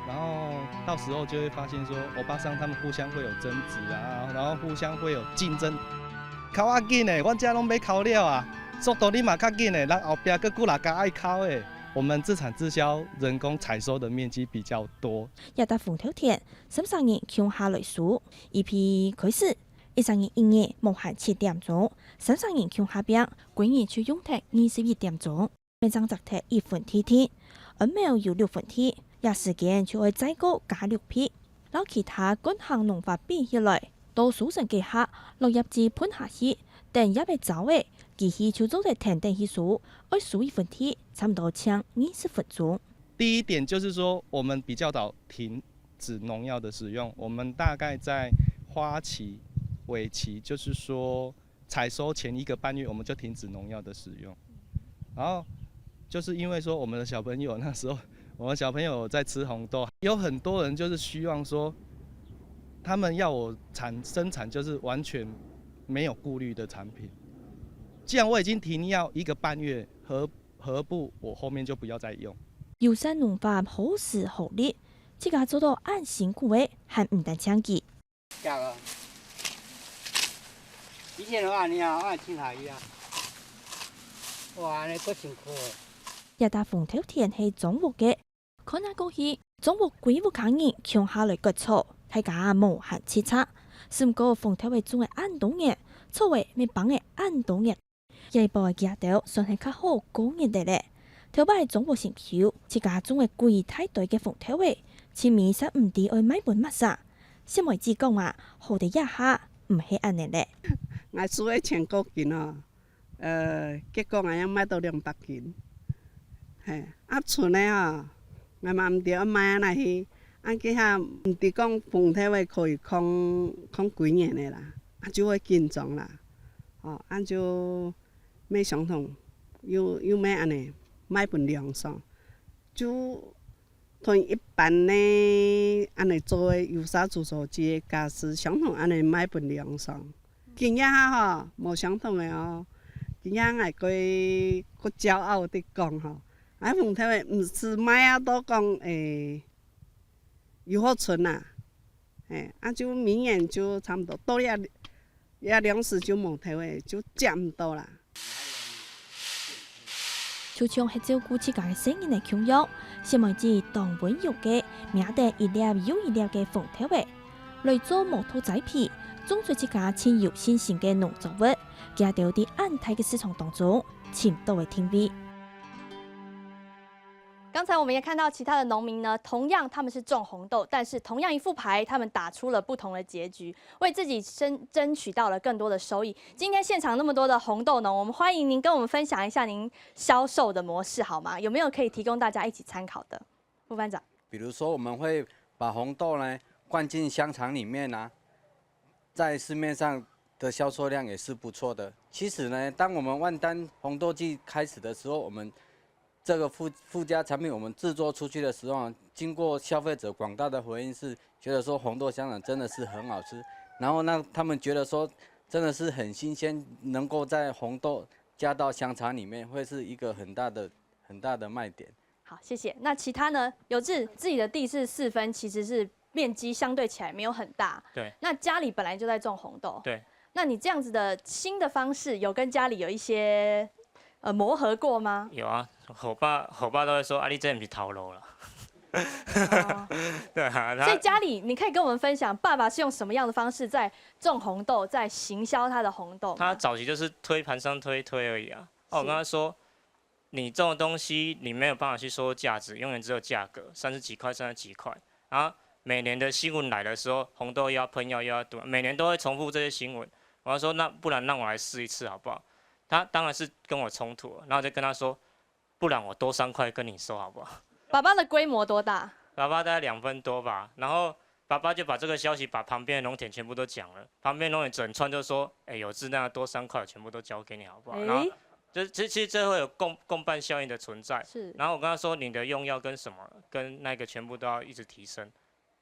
然后到时候就会发现说，欧巴桑他们互相会有争执啊，然后互相会有竞争。烤啊紧诶，阮遮拢要烤了啊！速度你嘛较紧诶，咱后壁佫几若家爱烤诶。我们自产自销人工采收的面积比较多。也打风头天，13年向下来數，一批開始，13年1夜無限7點鐘，13年向下邊，今年就用踢21點鐘，每張只踢1分天，而苗有6分天，也時間就會再高加6批，然後其他各項農法比起來，都數成幾下落入至盤下去，但也被走誒。其實就做在田地去數，而數1分天，差不多搶20分鐘。第一點就是說，我們比較早停止農藥的使用，我們大概在花期、尾期，就是說採收前1個半月，我們就停止農藥的使用。然後就是因為說我們的小朋友那時候，我們小朋友在吃紅豆，有很多人就是希望說，他們要我生產就是完全沒有顧慮的產品。既然我已經停藥1個半月，何不我後面就不要再用？友善農法好時好力，即個做到按辛苦嘅，還唔單搶記。價格，以前的話你要按青海一啊，哇，你夠辛苦嘅。也打風頭天係中午嘅，可能過去中午幾乎抗議強下來割草，大家無限切差，是唔過風頭嘅種嘅按冬嘅，錯嘅咪幫嘅按冬嘅。一部嘅價頭算係較好高一啲咧，頭擺係中國成票，自家種嘅貴太對嘅風頭嘅，前面實唔啲愛買本乜啥，先為之講啊，好地一下唔係安尼咧。我數咗1000多斤哦，結果我要買到200斤，係啊剩嘅哦，我嘛唔對買嚟去，佢下唔係講風頭嘅可以抗幾年嘅啦，就會緊張啦，哦，就。沒相同，又沒安尼買本量上，就同一般的安尼做的有啥做手機的家私相同安尼買本量上，經驗下吼無相同的哦，經驗愛個驕傲的講吼，啊風頭的唔是買啊都講有好存啊，就明年就差不多到也粮食就冇退位，就减唔到啦。就像係照顧自家嘅生意嚟供養，希望至當本有嘅，命得一粒又一粒嘅豐體位，來做無土栽培，種出自家親有信心嘅農作物，加到啲安泰嘅市場當中，潛到嘅天味。刚才我们也看到其他的农民呢，同样他们是种红豆，但是同样一副牌，他们打出了不同的结局，为自己争取到了更多的收益。今天现场那么多的红豆农，我们欢迎您跟我们分享一下您销售的模式好吗？有没有可以提供大家一起参考的？副班长，比如说我们会把红豆呢灌进香肠里面啊，在市面上的销售量也是不错的。其实呢，当我们万丹红豆季开始的时候，我们这个附加产品我们制作出去的时候，经过消费者广大的回应是觉得说红豆香肠真的是很好吃，然后呢，他们觉得说真的是很新鲜，能够在红豆加到香肠里面，会是一个很大的卖点。好，谢谢。那其他呢？有自己的地是4分，其实是面积相对起来没有很大。对。那家里本来就在种红豆。对。那你这样子的新的方式，有跟家里有一些磨合过吗？有啊，我爸都会说，啊，你这不是头路了。对啊。所以家里你可以跟我们分享，爸爸是用什么样的方式在种红豆，在行销他的红豆？他早期就是推盘上推而已啊。我跟他说，你种的东西你没有办法去说价值，永远只有价格，30几块，30几块。然后每年的新闻来的时候，红豆又要喷药又要毒，每年都会重复这些新闻。我要说，那不然让我来试一次好不好？他当然是跟我冲突了，然后就跟他说，不然我多3块跟你收好不好？爸爸的规模多大？爸爸大概2分多吧，然后爸爸就把这个消息把旁边的农田全部都讲了，旁边农田整串就说，有质量多3块，全部都交给你好不好？然后其实这会有共伴效应的存在。是。然后我跟他说，你的用药跟什么跟那个全部都要一直提升，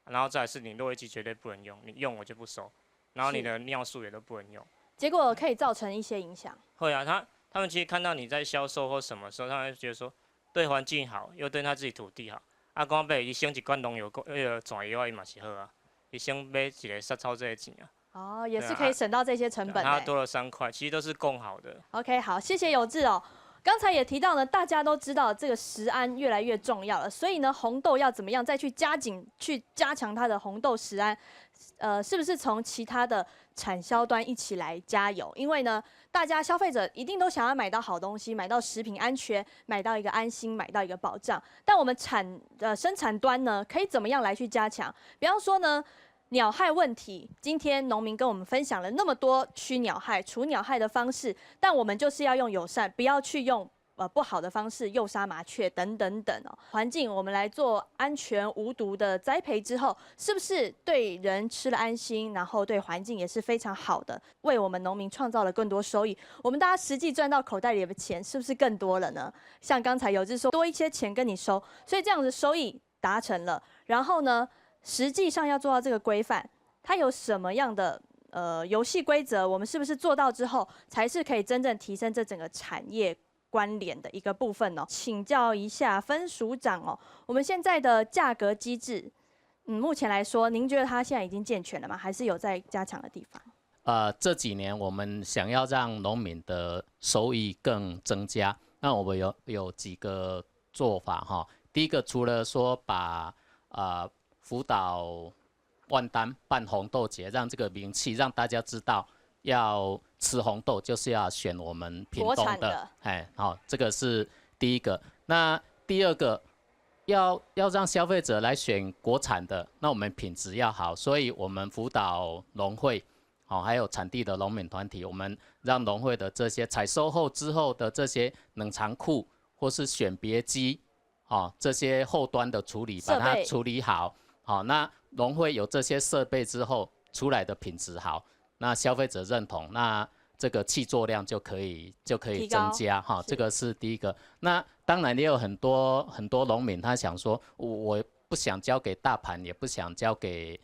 然后再来是你落叶剂绝对不能用，你用我就不收，然后你的尿素也都不能用。结果可以造成一些影响。会啊，他们其实看到你在销售或什么时候，他们会觉得说对环境好，又对他自己土地好。啊，讲买伊升一罐农药，转药伊嘛是好啊，伊升买一个杀草这个钱啊。哦，也是可以省到这些成本。它多了3块，其实都是共好的。OK， 好，谢谢有志哦。刚才也提到呢，大家都知道这个食安越来越重要了，所以呢，红豆要怎么样再去加强它的红豆食安？是不是从其他的产销端一起来加油？因为呢，大家消费者一定都想要买到好东西，买到食品安全，买到一个安心，买到一个保障。但我们生产端呢，可以怎么样来去加强？比方说呢，鸟害问题，今天农民跟我们分享了那么多驱鸟害、除鸟害的方式，但我们就是要用友善，不要去用不好的方式诱杀麻雀等等等哦。环境我们来做安全无毒的栽培之后，是不是对人吃了安心，然后对环境也是非常好的，为我们农民创造了更多收益？我们大家实际赚到口袋里的钱是不是更多了呢？像刚才有志说多一些钱跟你收，所以这样的收益达成了，然后呢？实际上要做到这个规范，它有什么样的游戏规则？我们是不是做到之后，才是可以真正提升这整个产业关联的一个部分呢？请教一下分署长哦，我们现在的价格机制，目前来说，您觉得它现在已经健全了吗？还是有在加强的地方？这几年我们想要让农民的收益更增加，那我们有几个做法哈。第一个，除了说把辅导万丹办红豆节，让这个名气让大家知道，要吃红豆就是要选我们屏东的，好，这个是第一个。那第二个，要让消费者来选国产的，那我们品质要好，所以我们辅导农会，还有产地的农民团体，我们让农会的这些采收后之后的这些冷藏库或是选别机，这些后端的处理，把它处理好。好，那农会有这些设备之后，出来的品质好，那消费者认同，那这个契作量就可以增加哈，这个是第一个。那当然也有很多农民他想说，我不想交给大盘，也不想交给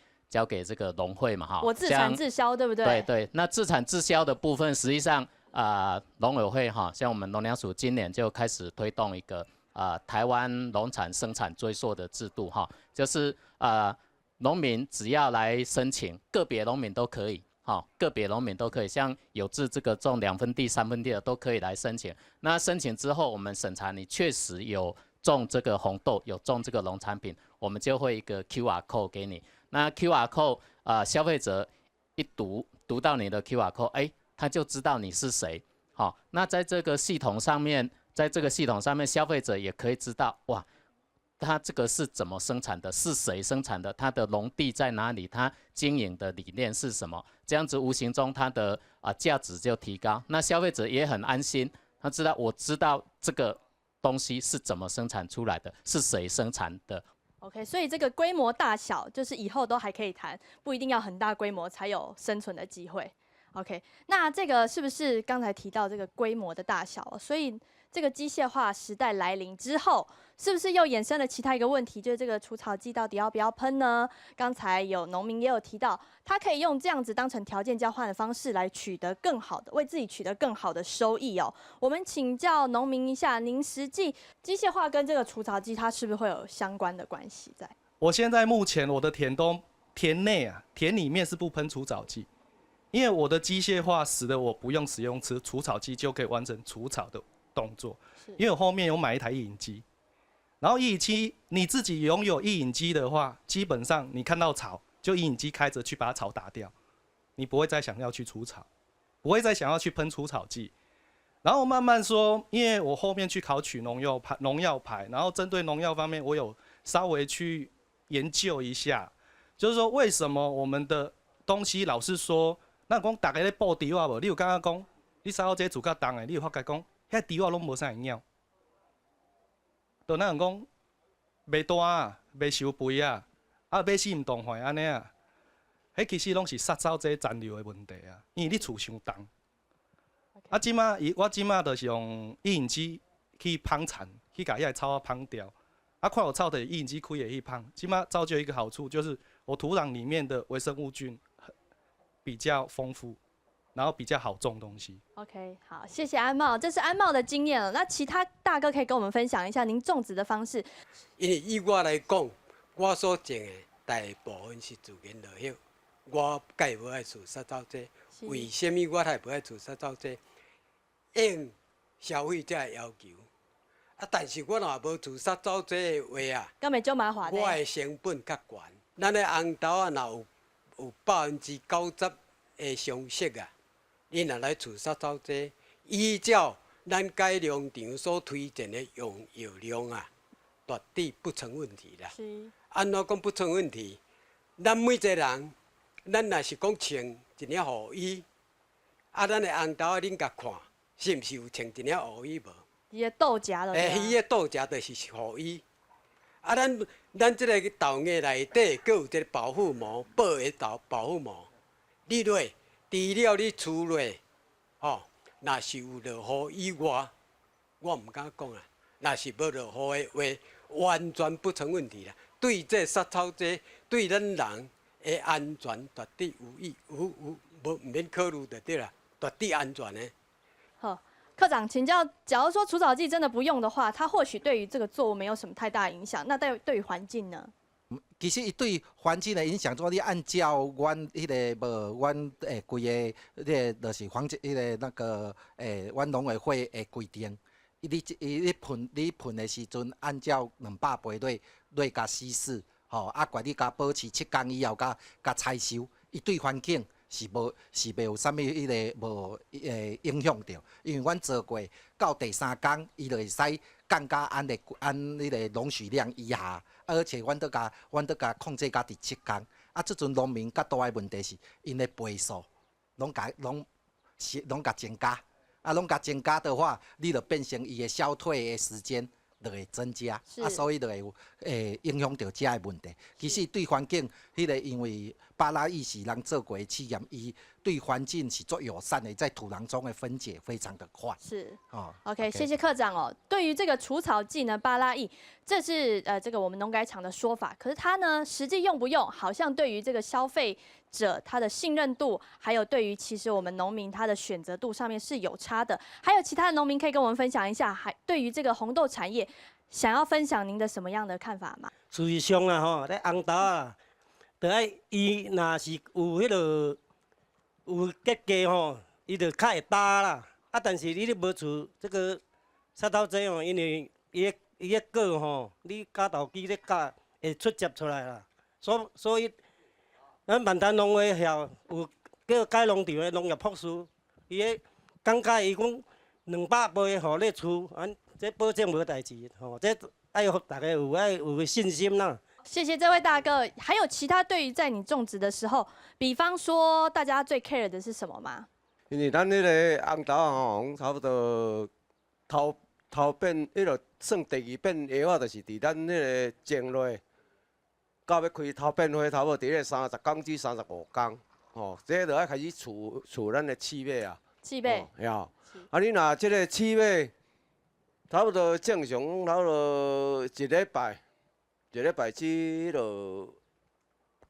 这个农会嘛哈。我自产自销，对不对？对对，那自产自销的部分，实际上农委会哈，像我们农粮署今年就开始推动一个台湾农产生产追溯的制度哈，就是农民只要来申请，个别农民都可以。个别农民都可以，像有志这个种2分地、3分地的都可以来申请。那申请之后，我们审查你确实有种这个红豆，有种这个农产品，我们就会一个 QR code 给你。那 QR code 消费者一读到你的 QR code， 他就知道你是谁。好，那在这个系统上面，消费者也可以知道，哇，他这个是怎么生产的？是谁生产的？他的农地在哪里？他经营的理念是什么？这样子无形中它的价值就提高，那消费者也很安心，他知道我知道这个东西是怎么生产出来的，是谁生产的。OK， 所以这个规模大小就是以后都还可以谈，不一定要很大规模才有生存的机会。OK， 那这个是不是刚才提到这个规模的大小？所以这个机械化时代来临之后，是不是又衍生了其他一个问题，就是这个除草剂到底要不要喷呢？刚才有农民也有提到，他可以用这样子当成条件交换的方式来取得更好的，为自己取得更好的收益哦。我们请教农民一下，您实际机械化跟这个除草剂，它是不是会有相关的关系在？我现在目前我的田内田里面是不喷除草剂，因为我的机械化使得我不用使用除草剂就可以完成除草的动作，因为我后面有买一台异影机，然后异影机你自己拥有异影机的话，基本上你看到草就异影机开着去把草打掉，你不会再想要去除草，不会再想要去喷除草剂。然后慢慢说，因为我后面去考取农药牌，然后针对农药方面我有稍微去研究一下，就是说为什么我们的东西老是说，咱讲大家咧布稻啊无，你有感觉讲，你扫这做较重的，你有发觉讲，遐稻啊拢无啥营养，就咱讲袂大啊，袂收肥啊，买死唔动坏安尼啊，迄其实拢是杀草剂残留的问题啊，因为你厝伤重。我即马就是用异影机去芳残，去甲遐草芳掉。看有草的异影机开也去芳，即马造就一个好处，就是我土壤里面的微生物菌比较丰富，然后比较好种东西。OK， 好，谢谢安茂，这是安茂的经验了。那其他大哥可以跟我们分享一下您种植的方式。因为以我来讲，我所种的大部分是自然落叶，我介无爱除杀草剂。为什么我还不爱除杀草剂？应消费者的要求。但是我若无除杀草剂的话啊，咁咪就麻烦我的成本较悬。咱的红豆啊，若有90%的常识啊，你若来除杀草剂，依照咱改良场所推荐的用药量啊，绝对不成问题啦。安怎讲不成问题？咱每一个人，咱若是讲穿一领雨衣，咱的红豆啊，恁甲看，是毋是有穿一领雨衣无？伊的豆荚了。伊的豆荚就是雨衣。咱即个豆叶内底，佫有一个保护膜，薄的保护膜。你落，除了你厝内，若是有落雨以外，我毋敢讲啊。若是无落雨的话，完全不成问题啦。对这杀草剂，对咱人的安全绝对无免考虑就对啦，绝对安全的。好。科长，请教，假如说除草剂真的不用的话，它或许对于这个作物没有什么太大影响，那对于环境呢？其实伊对环境的影响，你按照阮迄个阮规个就是防那个阮农委会的规定，你喷的时阵，按照200杯落加稀释，怪你加保持7天以后加采收，伊对环境。是袂有啥物迄个无影响着，因为阮做过到第3天，伊就会使降到按迄个农许量以下，而且阮都甲控制到第7天。即阵农民较大的问题是，因的倍数拢甲增加，拢甲增加的话，你就变成伊的消退的时间就会增加，所以就会有影响到遮的问题。其实对环境迄个，因为巴拉益是人做过的试验，伊对环境是足友善的，在土壤中的分解非常的快。是OK， 谢谢科长哦。对于这个除草剂呢，巴拉益，这是这个我们农改场的说法，可是它呢实际用不用，好像对于这个消费者他的信任度，还有对于其实我们农民他的选择度上面是有差的。还有其他的农民可以跟我们分享一下，还对于这个红豆产业，想要分享您的什么样的看法吗？事实上啦吼，咧红豆啊，就爱伊若是有迄落有结痂吼，伊就较会焦啦。啊，但是你咧无厝这个插头针哦，因为伊个果吼，你加豆机咧加会出汁出来啦。所以，咱万丹农会校有叫改农场的农业博士，伊个讲解伊讲200杯互你出，这保证无代志吼，这爱互大家有信心啦。谢谢这位大哥。还有其他对于在你种植的时候，比方说大家最 care 的是什么吗？因为咱迄个红豆吼，差不多头变迄落算第2变叶仔，就是伫咱迄个种落，到要开头变花，差不多伫咧30天至35天，吼，这就爱开始除咱的刺尾啊。刺尾。呀，啊，你若即个刺尾，差不多正常，差不多一礼拜至迄落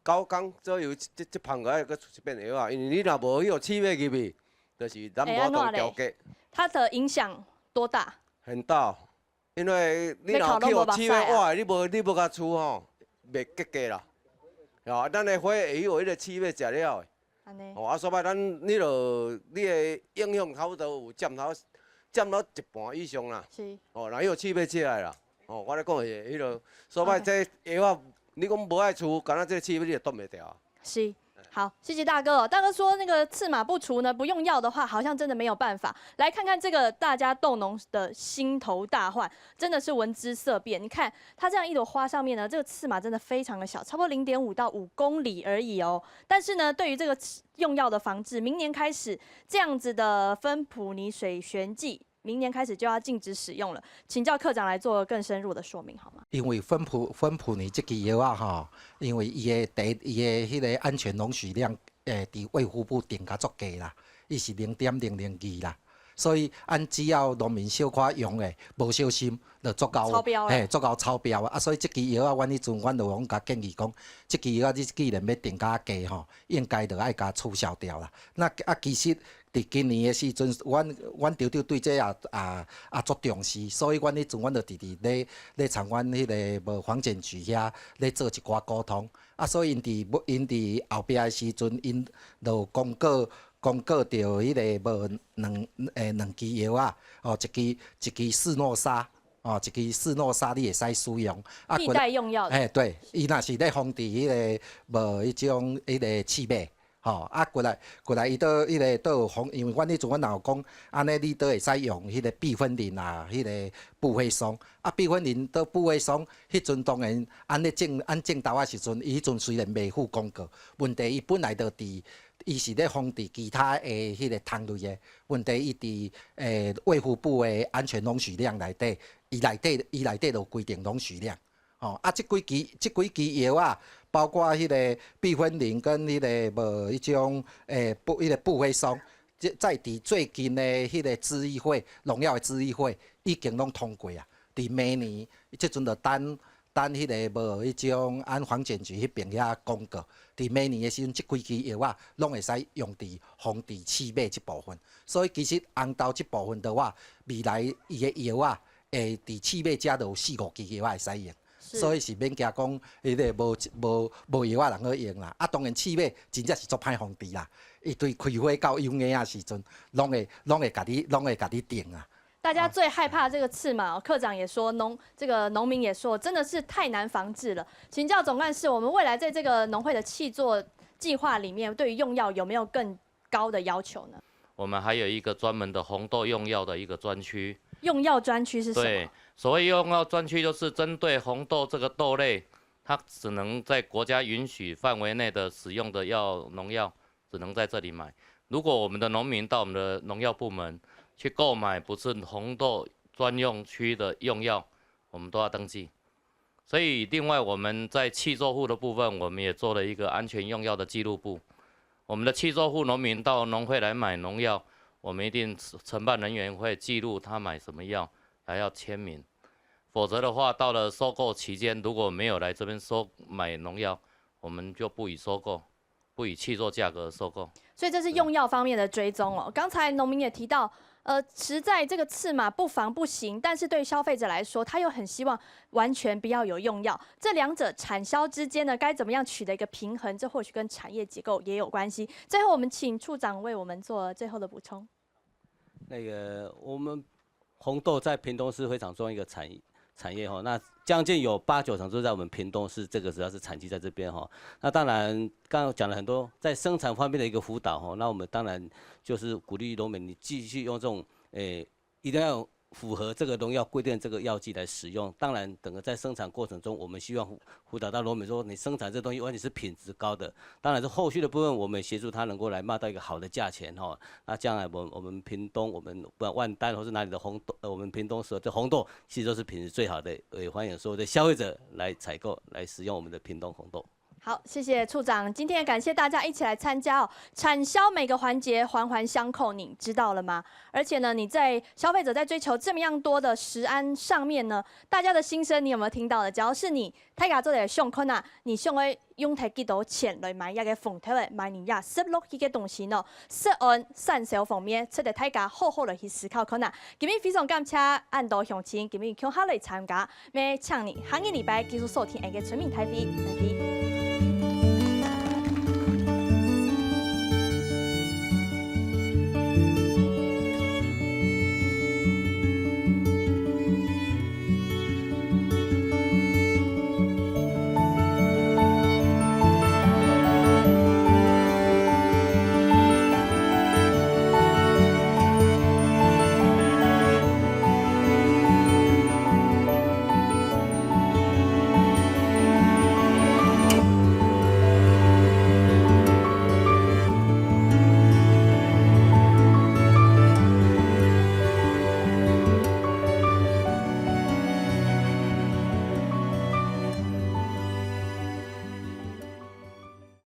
9天左右，这芳个爱出一变叶仔，因为你若无迄个刺尾入去，就是咱无法度调节。它的影响多大？很大，因为你若去互刺尾活，你无甲除吼，袂结痂啦。哦，咱的花会有迄个刺尾食了的。安尼。哦，啊，所以你的影响差不多有占到一半以上啦。是。哦，若有刺尾起来啦，哦，我咧讲的迄落，所以这叶仔你讲无爱除，敢若这刺尾你就挡袂掉。是。好，谢谢大哥。大哥说那个刺马不除呢，不用药的话，好像真的没有办法。来看看这个大家豆农的心头大患，真的是闻之色变。你看它这样一朵花上面呢，这个刺马真的非常的小，差不多0.5到5公里而已哦。但是呢，对于这个用药的防治，明年开始这样子的芬普尼水旋剂，明年开始就要禁止使用了。请教科长来做更深入的说明好吗？因为芬普尼这支药啊吼，因为伊的迄个安全容许量，伫卫福部定甲足低啦，伊是0.002啦，所以只要农民小可用的，无小心就足够超标了，足够超标啊！所以这支药啊，阮迄阵阮就讲甲建议讲，这支药啊，你既然要定价低吼，应该就爱甲取消掉啦。那其实。伫今年的时阵，阮trotro对这也足重视，所以阮迄阵阮就直咧参阮迄个无环境局遐咧做一寡沟通，所以因伫后壁的时阵，因就公告着迄个无两支药啊，哦一支斯诺沙。哦，一支斯诺沙你会使使用，替代用药的。对，伊若是咧防治迄个无迄种迄个刺尾。吼，过来，伊倒迄个倒有防，因为阮迄阵阮若有讲，安尼你倒会使用迄个避芬林啊，迄个布灰霜，避芬林倒布灰霜，迄阵当然按种豆仔时阵，伊迄阵虽然未付广告，问题伊本来就伫，伊是咧防治其他的迄个虫类的，问题伊伫卫福部的安全容许量内底，伊内底就规定容许量。哦，这几支药啊，包括迄个避芬林跟迄个无迄种迄个布灰霜，在伫最近的迄个咨议会，农药的咨议会已经拢通过啊。伫明年，即阵就等迄个无迄种按环境局迄边遐公告，伫明年的时阵，即几支药啊，拢会使用伫防治刺尾即部分。所以其实红豆即部分的话，未来伊的药啊，伫刺尾遮就有4-5支药会使用。所以是免惊讲，迄个无药啊，人好用啦。当然刺尾真正是足歹防治啦。伊对开花到幼芽啊时阵，拢会甲你定啊。大家最害怕这个刺马，科长也说，这个农民也说，真的是太难防治了。请教总干事，我们未来在这个农会的契作计划里面，对于用药有没有更高的要求呢？我们还有一个专门的红豆用药的一个专区。用药专区是什么？对，所谓用药专区就是针对红豆这个豆类，它只能在国家允许范围内的使用的农药，只能在这里买。如果我们的农民到我们的农药部门去购买不是红豆专用区的用药，我们都要登记。所以另外我们在契作户的部分，我们也做了一个安全用药的记录簿。我们的契作户农民到农会来买农药，我们一定承办人员会记录他买什么药，还要签名，否则的话，到了收购期间，如果没有来这边买农药，我们就不予收购，不以契作价格收购。所以这是用药方面的追踪哦。刚才农民也提到，实在这个刺马不防不行，但是对消费者来说，他又很希望完全不要有用药。这两者产销之间呢，该怎么样取得一个平衡？这或许跟产业结构也有关系。最后，我们请处长为我们做最后的补充。那个我们红豆在屏东是非常重要一个产业哈，那将近有8、9成都在我们屏东市，这个主要是产区在这边哈。那当然，刚刚讲了很多在生产方面的一个辅导哈，那我们当然就是鼓励农民你继续用这种一定要符合这个农药规定这个药剂来使用。当然，整个在生产过程中，我们希望辅导到农民说，你生产这东西完全是品质高的。当然是后续的部分，我们协助他能够来卖到一个好的价钱哈。那将来我们屏东，我们不管万丹或是哪里的红豆，我们屏东所有的红豆其实都是品质最好的，也欢迎所有的消费者来采购来使用我们的屏东红豆。好，谢谢处长。今天也感谢大家一起来参加哦。产销每个环节环环相扣，你知道了吗？而且呢，你在消费者在追求这么样多的食安上面呢，大家的心声你有没有听到的？只要是你大家做的上困啊，你想要用摕几多钱来买一个风头的买你呀，16几个东西呢？涉案善销方面，值得大家好好的去思考看啊。今日非常感谢安道乡亲今日强下来参加，要请你下个礼拜继续收听一个村民台币。